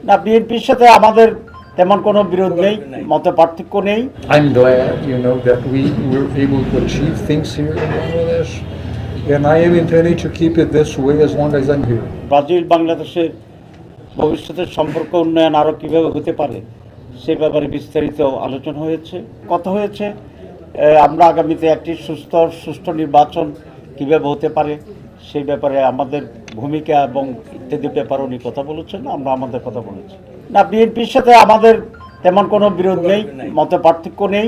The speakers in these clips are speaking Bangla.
না, বিএনপির সাথে আমাদের তেমন কোনো বিরোধ নেই, মত পার্থক্য নেই। I'm glad, that we were able to achieve things here in Bangladesh, and I am intending to keep it this way as long as I'm here. Brazil বাংলাদেশের ভবিষ্যতের সম্পর্ক উন্নয়ন আরও কীভাবে হতে পারে সে ব্যাপারে বিস্তারিত আলোচনা হয়েছে, কথা হয়েছে। আমরা আগামীতে একটি সুষ্ঠু নির্বাচন কীভাবে হতে পারে সেই ব্যাপারে আমাদের ভূমিকা এবং ইত্যাদি ব্যাপারে উনি কথা বলেছেন, আমরা আমাদের কথা বলেছি। না, বিএনপির সাথে আমাদের তেমন কোনো বিরোধ নেই, মত পার্থক্য নেই।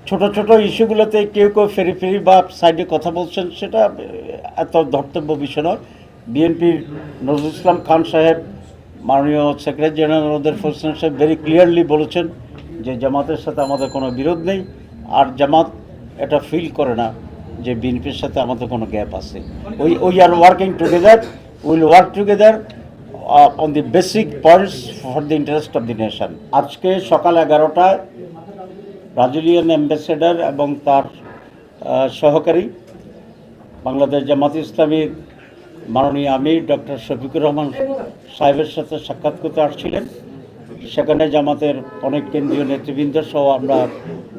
ছোট ছোট ইস্যুগুলোতে কেউ ফেরি বা সাইডে কথা বলছেন, সেটা এত ধর্তব্য বিষয় নয়। বিএনপির নজরুল ইসলাম খান সাহেব, মাননীয় সেক্রেটারি জেনারেল ওদের হোসেন সাহেব ভেরি ক্লিয়ারলি বলেছেন যে জামাতের সাথে আমাদের কোনো বিরোধ নেই, আর জামাত এটা ফিল করে না যে বিএনপির সাথে আমাদের কোনো গ্যাপ আছে। We are working together, will work together on the basic points for the interest of the nation. আজকে সকাল 11টায় ব্রাজিলিয়ান অ্যাম্বাসেডর এবং তার সহকারী বাংলাদেশ জামাত ইসলামীর মাননীয় আমির ডক্টর শফিকুর রহমান সাহেবের সাথে সাক্ষাৎ করতে আসছিলেন। সেখানে জামাতের অনেক কেন্দ্রীয় নেতৃবৃন্দ সহ আমরা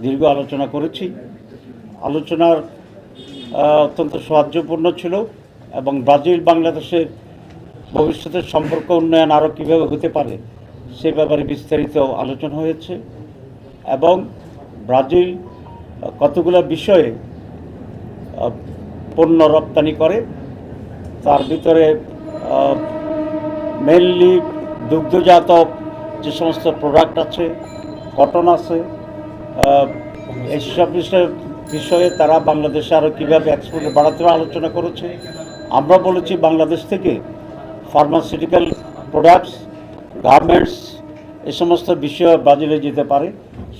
দীর্ঘ আলোচনা করেছি। আলোচনার অত্যন্ত সৌহার্দ্যপূর্ণ ছিল এবং ব্রাজিল বাংলাদেশের ভবিষ্যতের সম্পর্ক উন্নয়ন আরও কীভাবে হতে পারে সে ব্যাপারে বিস্তারিত আলোচনা হয়েছে এবং ব্রাজিল কতগুলো বিষয়ে পণ্য রপ্তানি করে, তার ভিতরে মেনলি দুগ্ধজাত যে সমস্ত প্রোডাক্ট আছে, কটন আছে, এইসব বিষয়ে তারা বাংলাদেশে আরও কীভাবে এক্সপোর্ট বাড়াতে আলোচনা করেছে। আমরা বলেছি বাংলাদেশ থেকে ফার্মাসিউটিক্যাল প্রোডাক্টস, গার্মেন্টস এই সমস্ত বিষয় ব্রাজিলে যেতে পারে,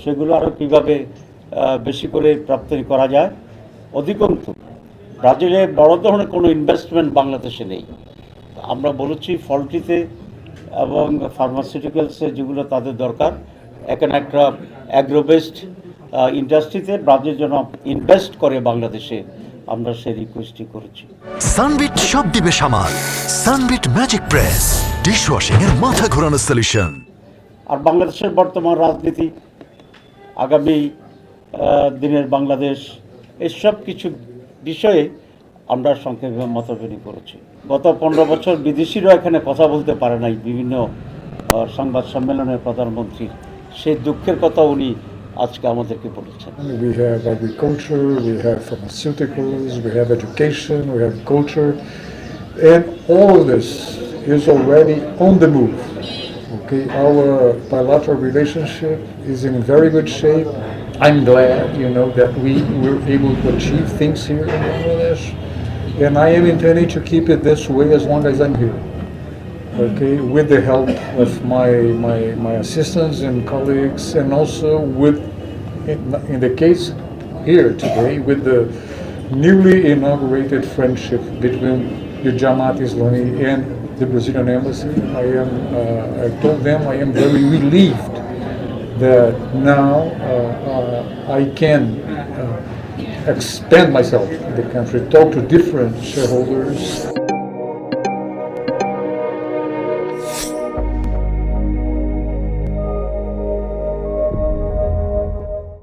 সেগুলো আরও কীভাবে বেশি করে রপ্তানি করা যায়। অধিকন্তু ব্রাজিলে বড় ধরনের কোনো ইনভেস্টমেন্ট বাংলাদেশে নেই। আমরা বলেছি ফলটিতে এবং ফার্মাসিউটিক্যালসে যেগুলো তাদের দরকার, এখানে একটা অ্যাগ্রোবেসড ইন্ডাস্ট্রিতে ব্রাজিল যেন ইনভেস্ট করে বাংলাদেশে, আমরা সেই রিকোয়েস্টই করেছি। সানবিট সব দিবে সামাল, সানবিট ম্যাজিক প্রেস ডিশওয়াশিং এর মাথা ঘোরানো সলিউশন। আর বাংলাদেশের বর্তমান রাজনীতি, আগামী দিনের বাংলাদেশ, এসব কিছু বিষয়ে আমরা সংক্ষেপে মতবিনিময় করেছি। গত 15 বছর বিদেশিরা এখানে কথা বলতে পারে নাই বিভিন্ন সংবাদ সম্মেলনের প্রধানমন্ত্রী, সেই দুঃখের কথা উনি আজকে আমাদেরকে বলেছেন। We have agriculture, we have pharmaceuticals, we have education, we have culture, and all of this is already on the move. Okay, our bilateral relationship is in very good shape. I'm glad, that we were able to achieve things here in Bangladesh, and I am intending to keep it this way as long as I'm here. Okay, with the help of my assistants and colleagues, and also with, in the case here today, with the newly inaugurated friendship between the Jamaat Islami and the Brazilian embassy. I told them I am very relieved that now I can expand myself in the country, talk to different shareholders.